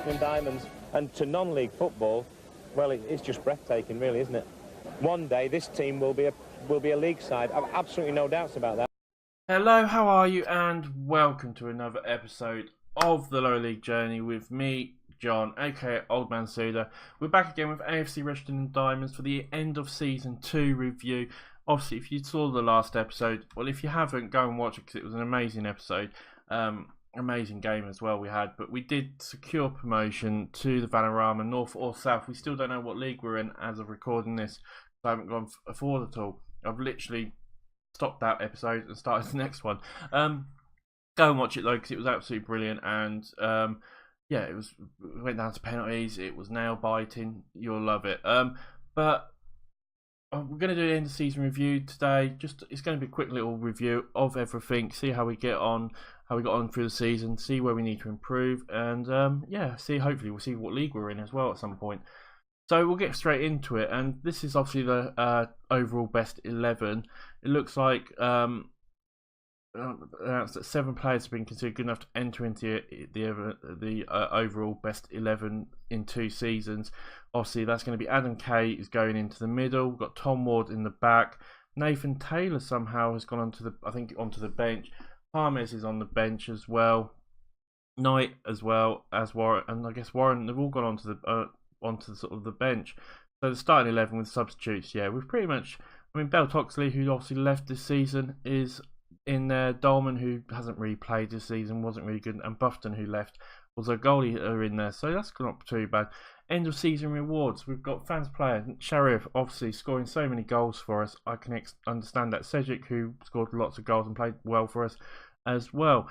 Rushden and Diamonds, and to non-league football, well, it's just breathtaking, really, isn't it? One day this team will be a league side. I've absolutely no doubts about that. Hello, how are you? And welcome to another episode of the Lower League Journey with me, John, aka Old Man Suda. We're back again with AFC Rushden and Diamonds for the end of Season 2 review. Obviously, if you saw the last episode, well, if you haven't, go and watch it because it was an amazing episode. Amazing game as well we had, but we did secure promotion to the Vanarama, North or South. We still don't know what league we're in as of recording this, so I haven't gone forward at all. I've literally stopped that episode and started the next one. Go and watch it though, because it was absolutely brilliant, and yeah, it went down to penalties. It was nail biting. You'll love it. But we're going to do an end of season review today. It's going to be a quick little review of everything. See how we get on, how we got on through the season. See where we need to improve, and yeah, hopefully we'll see what league we're in as well at some point. So we'll get straight into it, and this is obviously the overall best 11. It looks like announced that 7 players have been considered good enough to enter into the overall best 11 in 2 seasons. Obviously, that's going to be Adam Kay is going into the middle. We've got Tom Ward in the back. Nathan Taylor somehow has gone onto the bench. Harmes is on the bench as well. Knight as well as Warren, and I guess Warren. They've all gone onto the sort of the bench. So the starting 11 with substitutes. Yeah, we've pretty much. I mean, Bell Toxley, who obviously left this season, is in there. Dolman, who hasn't really played this season, wasn't really good, and Buffton, who left, was a goalie, are in there. So that's not too bad. End of season rewards. We've got fans player Sharif, obviously scoring so many goals for us. I can understand that. Cedric, who scored lots of goals and played well for us as well.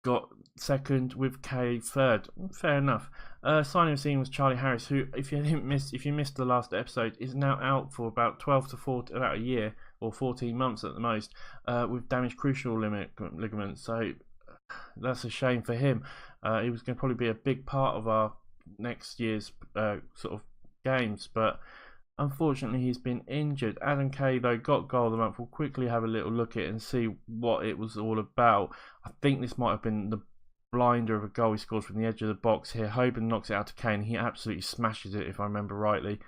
Got second with K third. Fair enough. Signing of season was Charlie Harris, who, if you missed the last episode, is now out for about 12 to 14, about a year or 14 months at the most, with damaged crucial ligaments. So that's a shame for him. He was going to probably be a big part of our next year's sort of games, but unfortunately he's been injured. Adam Kay though got goal of the month. We'll quickly have a little look at it and see what it was all about. I think this might have been the blinder of a goal he scored from the edge of the box here. Hoban knocks it out to Kane. He absolutely smashes it, if I remember rightly.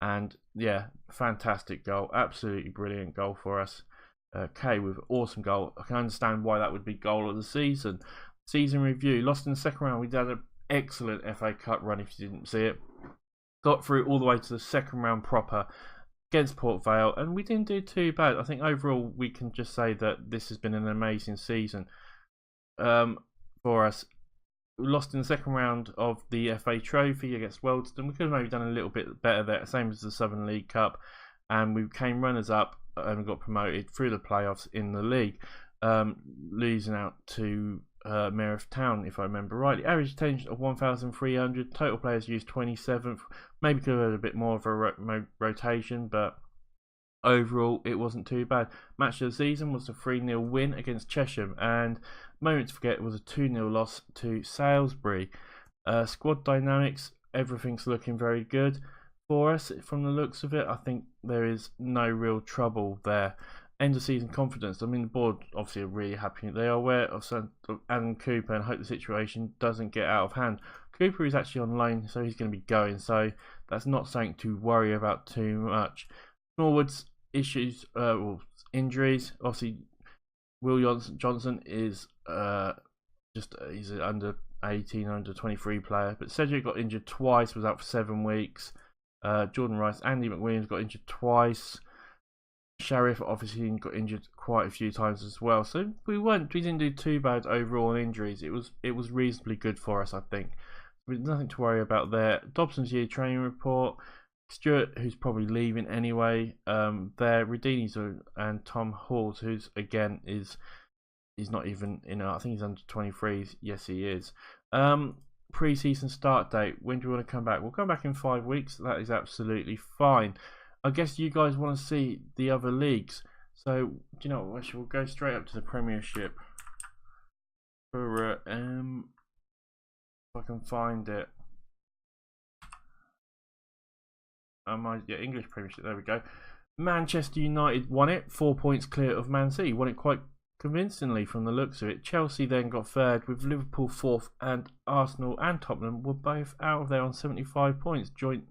And yeah, fantastic goal. Absolutely brilliant goal for us. Kay with awesome goal. I can understand why that would be goal of the season. Season review. Lost in the second round. We did an excellent FA Cup run if you didn't see it. Got through all the way to the second round proper against Port Vale, and we didn't do too bad. I think overall we can just say that this has been an amazing season for us. We lost in the second round of the FA Trophy against Wealdstone. We could have maybe done a little bit better there, same as the Southern League Cup, and we came runners up and got promoted through the playoffs in the league, losing out to Mayor of Town, if I remember rightly. Average attendance of 1,300. Total players used 27th. Maybe could have had a bit more of a rotation, but overall it wasn't too bad. Match of the season was a 3-0 win against Chesham, and moment to forget was a 2-0 loss to Salisbury. Squad dynamics, everything's looking very good for us from the looks of it. I think there is no real trouble there. End of season confidence. I mean, the board obviously are really happy. They are aware of Adam Cooper and hope the situation doesn't get out of hand. Cooper is actually on loan, so he's going to be going. So that's not something to worry about too much. Forwards issues, injuries. Obviously, Will Johnson is he's an under 18, under 23 player. But Cedric got injured twice, was out for 7 weeks. Jordan Rice, Andy McWilliams got injured twice. Sharif obviously got injured quite a few times as well, so we didn't do too bad overall in injuries. It was reasonably good for us, I think. There's nothing to worry about there. Dobson's year training report. Stuart, who's probably leaving anyway. There, Redini's and Tom Halls, who's again he's not even I think he's under 23. Yes, he is. Preseason start date. When do you want to come back? We'll come back in 5 weeks. That is absolutely fine. I guess you guys want to see the other leagues. So, do you know what? We'll go straight up to the Premiership. If I can find it. English Premiership. There we go. Manchester United won it. 4 points clear of Man City. Won it quite convincingly from the looks of it. Chelsea then got third, with Liverpool fourth, and Arsenal and Tottenham were both out of there on 75 points, joint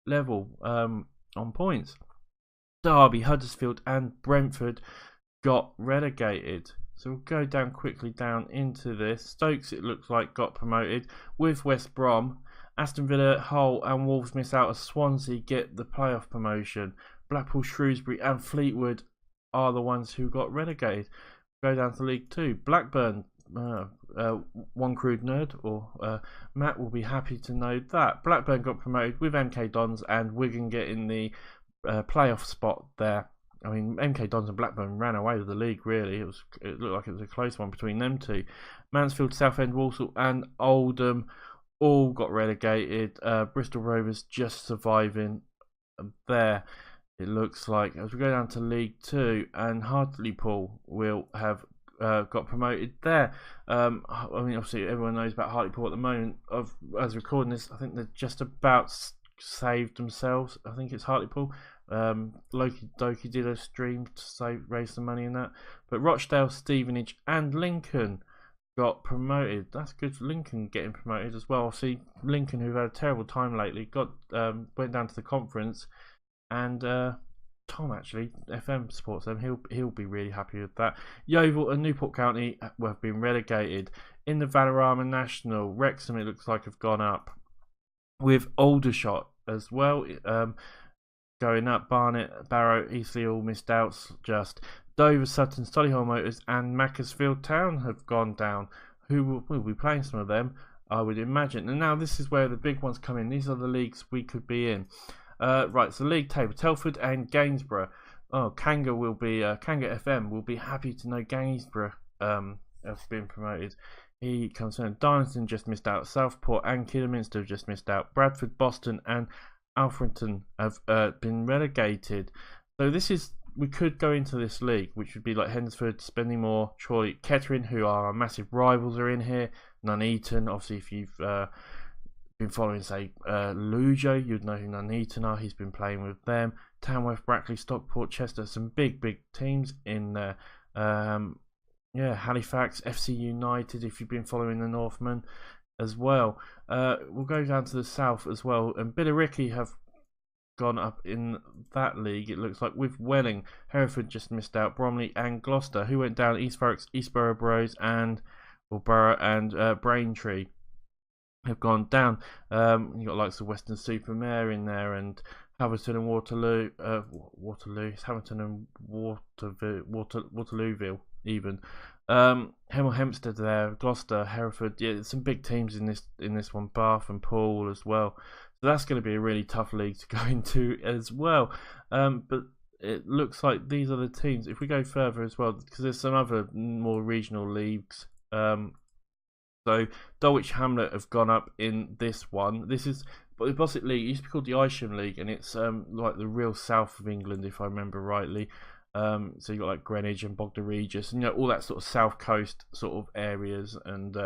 level on points. Derby, Huddersfield and Brentford got relegated. So we'll go down quickly down into this. Stokes, it looks like, got promoted with West Brom. Aston Villa, Hull and Wolves miss out as Swansea get the playoff promotion. Blackpool, Shrewsbury and Fleetwood are the ones who got relegated. Go down to League 2. Blackburn, one crude nerd, or Matt will be happy to know that. Blackburn got promoted with MK Dons and Wigan getting the playoff spot there. I mean, MK Dons and Blackburn ran away with the league, really. It looked like it was a close one between them two. Mansfield, Southend, Walsall and Oldham all got relegated. Bristol Rovers just surviving there, it looks like. As we go down to League 2, and Hartlepool will have got promoted there. I mean, obviously everyone knows about Hartlepool at the moment. As recording this, I think they're just about saved themselves. I think it's Hartlepool. Loki Doki did a stream to raise some money in that. But Rochdale, Stevenage and Lincoln got promoted. That's good for Lincoln getting promoted as well. See, Lincoln, who've had a terrible time lately, went down to the conference, and Tom actually, FM supports them. He'll be really happy with that. Yeovil and Newport County have been relegated. In the Vanarama National, Wrexham, it looks like, have gone up, with Aldershot as well going up. Barnet, Barrow, Eastleigh all missed out just. Dover, Sutton, Solihull Motors and Macclesfield Town have gone down. Who will be playing some of them, I would imagine. And now this is where the big ones come in. These are the leagues we could be in. Right, so league table: Telford and Gainsborough. Kanga FM will be happy to know Gainsborough have been promoted. He comes in. Darlington just missed out. Southport and Kidderminster have just missed out. Bradford, Boston and Alfreton have been relegated. So we could go into this league, which would be like Hednesford, Spennymoor, Chorley, Kettering, who are our massive rivals, are in here. Nuneaton, obviously, if you've been following, say, Lujo, you'd know who Nuneaton are. He's been playing with them. Tamworth, Brackley, Stockport, Chester, some big teams in there. Halifax, FC United, if you've been following the Northmen as well. We'll go down to the south as well, and Billericay have gone up in that league, it looks like, with Welling. Hereford just missed out. Bromley and Gloucester, who went down, East Thurrock, East Borough and Braintree have gone down. You got likes of Weston-super-Mare in there, and Haverton and Waterloo. It's Haverton and Waterlooville even. Hemel Hempstead there, Gloucester, Hereford. Yeah, there's some big teams in this one. Bath and Poole as well. So that's going to be a really tough league to go into as well. But it looks like these are the teams. If we go further as well, because there's some other more regional leagues. So Dulwich Hamlet have gone up in this one. This is the Bossett League. It used to be called the Isham League, and it's like the real south of England, if I remember rightly. So you got like Greenwich and Bognor Regis, and all that sort of south coast sort of areas, and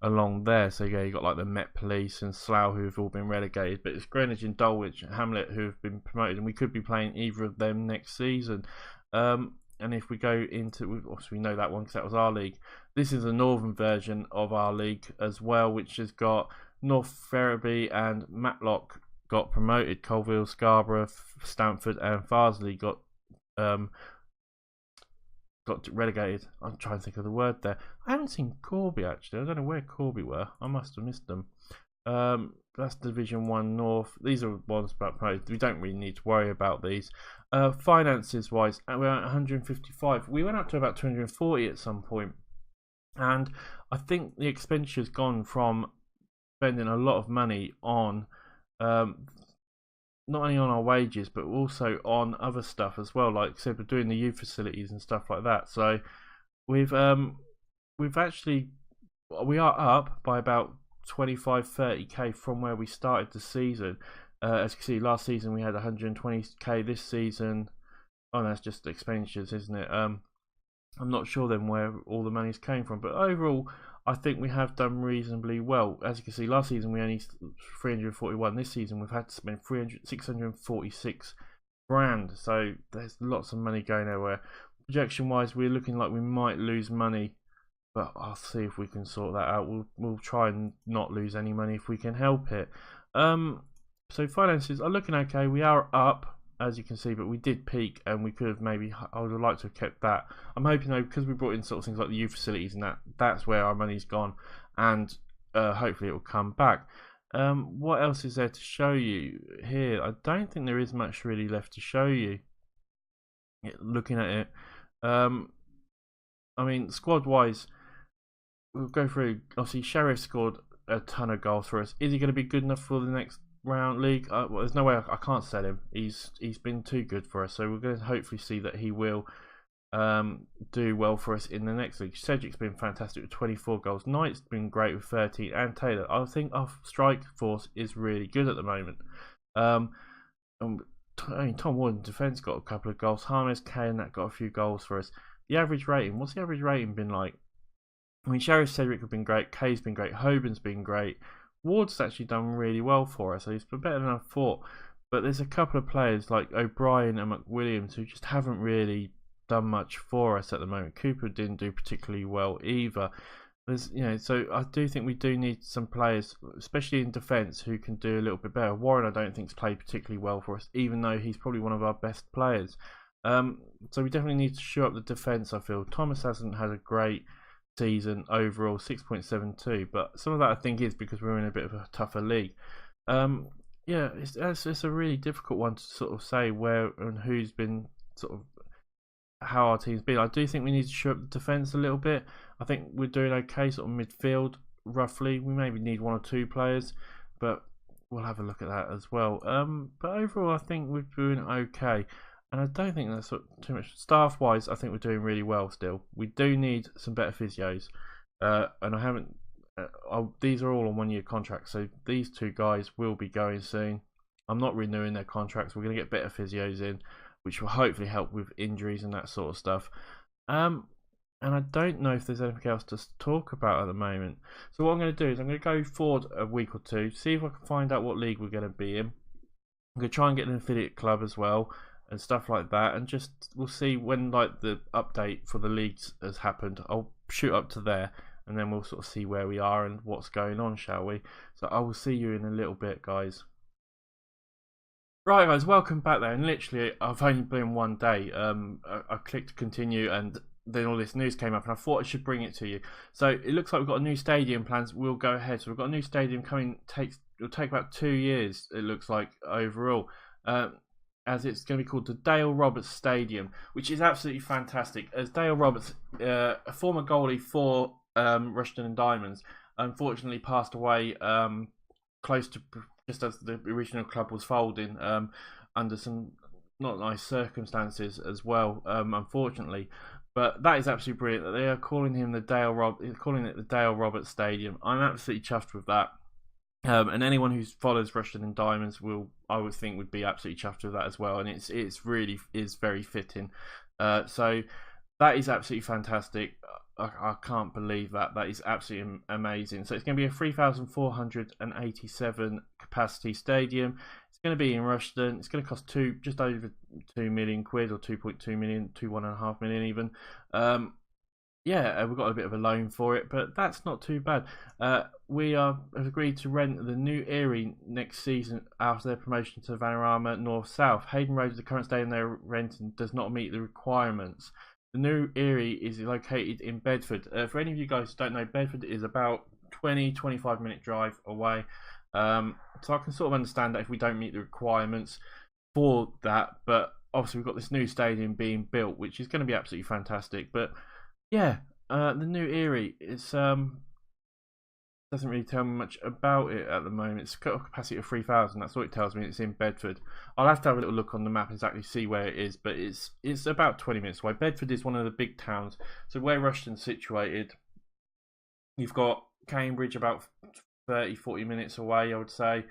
along there. So yeah, you got like the Met Police and Slough, who have all been relegated, but it's Greenwich and Dulwich Hamlet who have been promoted, and we could be playing either of them next season. And if we go into, obviously we know that one because that was our league. This is the northern version of our league as well, which has got North Ferriby and Matlock got promoted. Colville, Scarborough, Stamford and Farsley got relegated. I'm trying to think of the word there. I haven't seen Corby actually. I don't know where Corby were. I must have missed them. That's Division 1 North. These are ones about promoted. We don't really need to worry about these. Finances wise, we're at 155. We went up to about 240 at some point. And I think the expenditure's gone from spending a lot of money on not only on our wages, but also on other stuff as well. Like I said, we're doing the youth facilities and stuff like that. So we are up by about 25-30k from where we started the season. As you can see, last season we had 120k. This season, that's just expenditures, isn't it? I'm not sure then where all the money's came from, but overall I think we have done reasonably well. As you can see, last season we only 341. This season we've had to spend 646 grand. So there's lots of money going everywhere. projection wise, we're looking like we might lose money, but I'll see if we can sort that out. We'll try and not lose any money if we can help it. So finances are looking okay. We are up, as you can see, but we did peak, and we could have I would have liked to have kept that. I'm hoping though, because we brought in sort of things like the youth facilities and that's where our money's gone, and hopefully it will come back. What else is there to show you here? I don't think there is much really left to show you. Looking at it, I mean, squad wise, we'll go through. Obviously, Sheriff scored a ton of goals for us. Is he going to be good enough for the next round league? Well, there's no way I can't sell him. He's been too good for us, so we're going to hopefully see that he will do well for us in the next league. Cedric's been fantastic with 24 goals. Knight's been great with 13, and Taylor. I think our strike force is really good at the moment. I mean, Tom Ward in defence got a couple of goals. Harmes, Kay, and that got a few goals for us. The average rating, what's the average rating been like? I mean, Sheriff Cedric have been great. Kay's been great. Hoban's been great. Ward's actually done really well for us. So he's been better than I thought. But there's a couple of players like O'Brien and McWilliams who just haven't really done much for us at the moment. Cooper didn't do particularly well either. There's, so I do think we do need some players, especially in defence, who can do a little bit better. Warren, I don't think, has played particularly well for us, even though he's probably one of our best players. So we definitely need to shore up the defence, I feel. Thomas hasn't had a great season overall, 6.72, but some of that I think is because we're in a bit of a tougher league. It's a really difficult one to sort of say where and who's been sort of how our team's been. I do think we need to shore up the defence a little bit. I think we're doing okay sort of midfield roughly. We maybe need one or two players, but we'll have a look at that as well. But overall I think we're doing okay, and I don't think that's too much. Staff wise, I think we're doing really well still. We do need some better physios, and I haven't these are all on 1 year contracts, so these two guys will be going soon. I'm not renewing their contracts. We're going to get better physios in, which will hopefully help with injuries and that sort of stuff. And I don't know if there's anything else to talk about at the moment. So what I'm going to do is I'm going to go forward a week or two, see if I can find out what league we're going to be in. I'm going to try and get an affiliate club as well and stuff like that, and just we'll see when like the update for the leagues has happened. I'll shoot up to there, and then we'll sort of see where we are and what's going on, shall we? So I will see you in a little bit, guys. Right guys, welcome back there, and literally I've only been 1 day. I clicked continue and then all this news came up and I thought I should bring it to you. So it looks like we've got a new stadium plans. We'll go ahead. So we've got a new stadium coming. It'll take about 2 years, it looks like, overall. As it's going to be called the Dale Roberts Stadium, which is absolutely fantastic. As Dale Roberts, a former goalie for Rushden and Diamonds, unfortunately passed away close to just as the original club was folding, under some not nice circumstances as well, unfortunately. But that is absolutely brilliant that they are calling it the Dale Roberts Stadium. I'm absolutely chuffed with that. And anyone who follows Rushden and Diamonds I would think, would be absolutely chuffed with that as well. And it's really is very fitting. So that is absolutely fantastic. I can't believe that. That is absolutely amazing. So it's going to be a 3,487 capacity stadium. It's going to be in Rushden. It's going to cost just over 2 million quid, or 2.2 million, 1.5 million even. We've got a bit of a loan for it, but that's not too bad. We have agreed to rent the new Erie next season after their promotion to Vanarama North South. Hayden Road is the current stadium they're renting, does not meet the requirements. The new Erie is located in Bedford. For any of you guys who don't know, Bedford is about 20-25 minute drive away. So I can sort of understand that if we don't meet the requirements for that, but obviously we've got this new stadium being built, which is going to be absolutely fantastic. But yeah, the new Erie doesn't really tell me much about it at the moment. It's got a capacity of 3,000. That's all it tells me. It's in Bedford. I'll have to have a little look on the map and exactly see where it is, but it's about 20 minutes away. Bedford is one of the big towns. So where Rushden's situated, you've got Cambridge about 30-40 minutes away, I would say.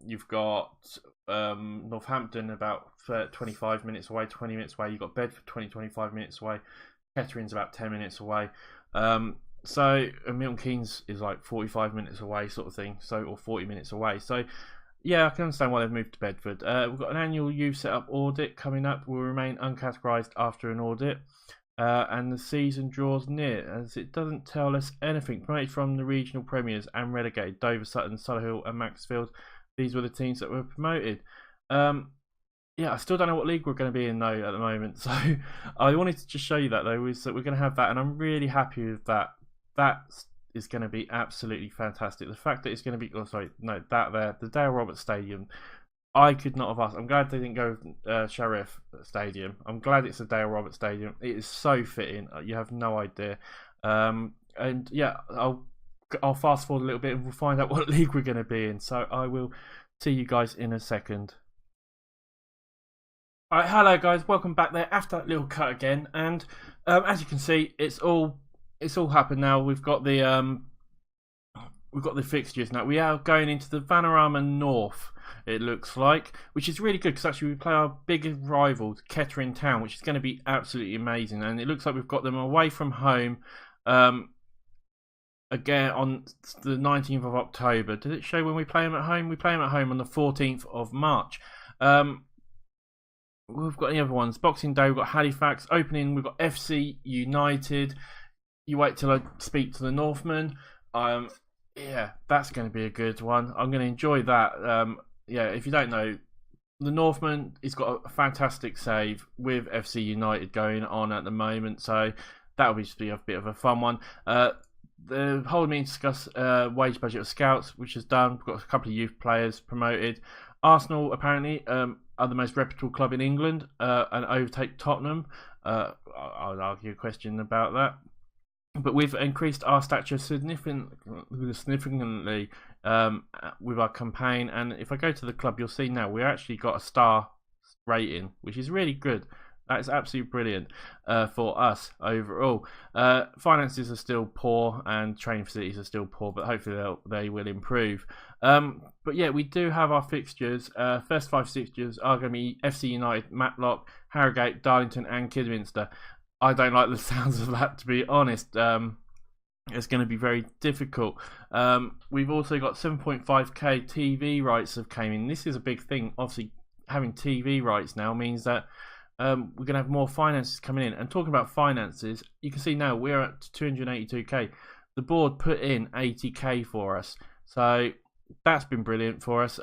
You've got Northampton about 25 minutes away, 20 minutes away. You've got Bedford 20-25 minutes away. Kettering's about 10 minutes away. So Milton Keynes is like 45 minutes away, sort of thing. So, or 40 minutes away. So Yeah, I can understand why they've moved to Bedford. We've got an annual youth setup audit coming up. Will remain uncategorised after an audit. And the season draws near, as it doesn't tell us anything. Promoted from the regional premiers and relegated: Dover, Sutton, Solihull and Macclesfield. These were the teams that were promoted. Yeah, I still don't know what league we're going to be in though at the moment. So I wanted to just show you that though, is that we're going to have that, and I'm really happy with that. That is going to be absolutely fantastic. The fact that it's going to be, the Dale Roberts Stadium, I could not have asked. I'm glad they didn't go Sheriff Stadium. I'm glad it's a Dale Roberts Stadium. It is so fitting. You have no idea. And yeah, I'll fast forward a little bit and we'll find out what league we're going to be in. So I will see you guys in a second. Alright, hello guys, welcome back there after that little cut again. And as you can see, it's all happened now. We've got the fixtures now. We are going into the Vanarama North, it looks like, which is really good because actually we play our biggest rival, Kettering Town, which is going to be absolutely amazing. And it looks like we've got them away from home again on the 19th of October. Did it show when we play them at home? We play them at home on the 14th of March. We've got any other ones? Boxing Day, we've got Halifax. Opening, we've got FC United. You wait till I speak to the Northmen. Yeah, that's going to be a good one. I'm going to enjoy that. Yeah, if you don't know, the Northman has got a fantastic save with FC United going on at the moment, so that'll just be a bit of a fun one. The whole meeting discuss wage budget of scouts, which is done. We've got a couple of youth players promoted. Arsenal apparently are the most reputable club in England and overtake Tottenham. I'll argue a question about that. But we've increased our stature significantly with our campaign, and if I go to the club, you'll see now we actually got a star rating, which is really good. That's absolutely brilliant for us overall. Finances are still poor and training facilities are still poor, but hopefully they will improve. But yeah, we do have our fixtures. First 5 fixtures are going to be FC United, Matlock, Harrogate, Darlington and Kidderminster. I don't like the sounds of that, to be honest. It's going to be very difficult. We've also got 7.5k TV rights have came in. This is a big thing. Obviously, having TV rights now means that we're going to have more finances coming in. And talking about finances, you can see now we're at 282k. The board put in 80k for us. So that's been brilliant for us.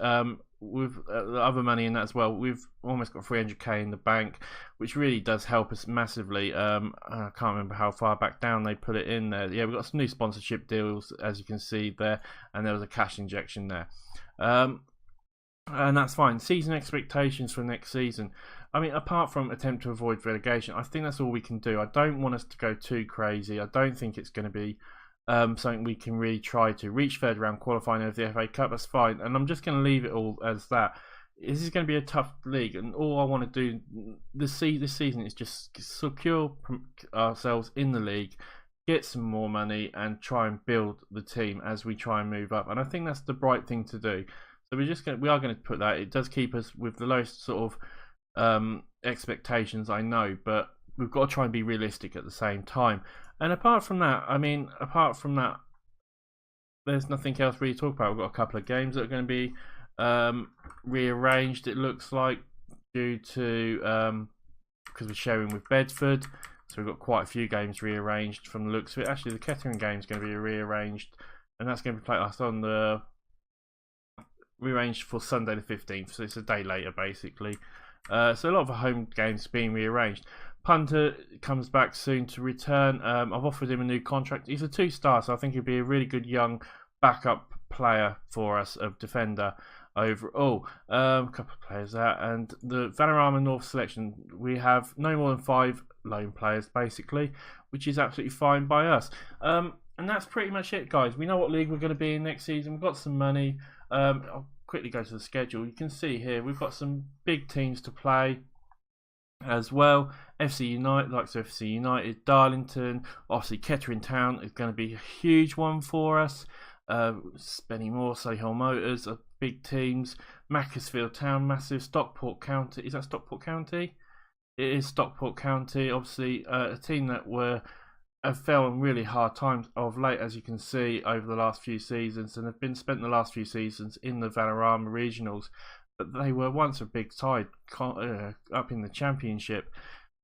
With the other money in that as well, we've almost got 300k in the bank, which really does help us massively. I can't remember how far back down they put it in there. Yeah, we've got some new sponsorship deals, as you can see there, and there was a cash injection there. And that's fine. Season expectations for next season. I mean, apart from attempt to avoid relegation, I think that's all we can do. I don't want us to go too crazy. I don't think it's going to be something we can really try to reach third round qualifying of the FA Cup. That's fine, and I'm just going to leave it all as that. This is going to be a tough league, and all I want to do this season is just secure ourselves in the league, get some more money, and try and build the team as we try and move up. And I think that's the right thing to do. So we are going to put that. It does keep us with the lowest sort of expectations, I know, but we've got to try and be realistic at the same time. And apart from that, there's nothing else really to talk about. We've got a couple of games that are going to be rearranged, it looks like, due to because we're sharing with Bedford. So we've got quite a few games rearranged from the looks of it. Actually, the Kettering game is going to be rearranged, and that's going to be played on the rearranged for Sunday the 15th. So it's a day later, basically. So a lot of the home games being rearranged. Punter comes back soon to return. I've offered him a new contract. He's a 2-star, so I think he'd be a really good young backup player for us, a defender overall. A couple of players there. And the Vanarama North selection, we have no more than 5 loan players, basically, which is absolutely fine by us. And that's pretty much it, guys. We know what league we're going to be in next season. We've got some money. I'll quickly go to the schedule. You can see here we've got some big teams to play as well. FC United, like so FC United, Darlington, obviously Kettering Town is going to be a huge one for us. Spennymoor, Solihull Motors are big teams. Macclesfield Town, massive. Stockport County, is that Stockport County? It is Stockport County, obviously a team that were have fell on really hard times of late, as you can see, over the last few seasons, and have been spent the last few seasons in the Vanarama regionals. But they were once a big side up in the championship.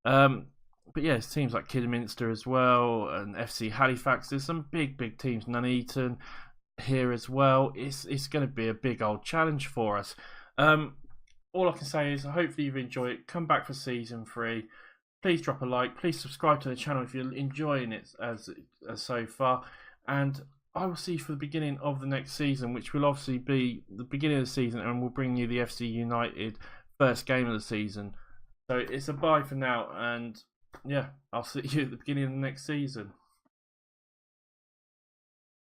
But yeah, it teams like Kidderminster as well, and FC Halifax. There's some big teams. Nuneaton here as well. It's going to be a big old challenge for us. All I can say is hopefully you've enjoyed it. Come back for season 3. Please drop a like. Please subscribe to the channel if you're enjoying it as so far. And I will see you for the beginning of the next season, which will obviously be the beginning of the season, and we'll bring you the FC United first game of the season. So it's a bye for now, and yeah, I'll see you at the beginning of the next season.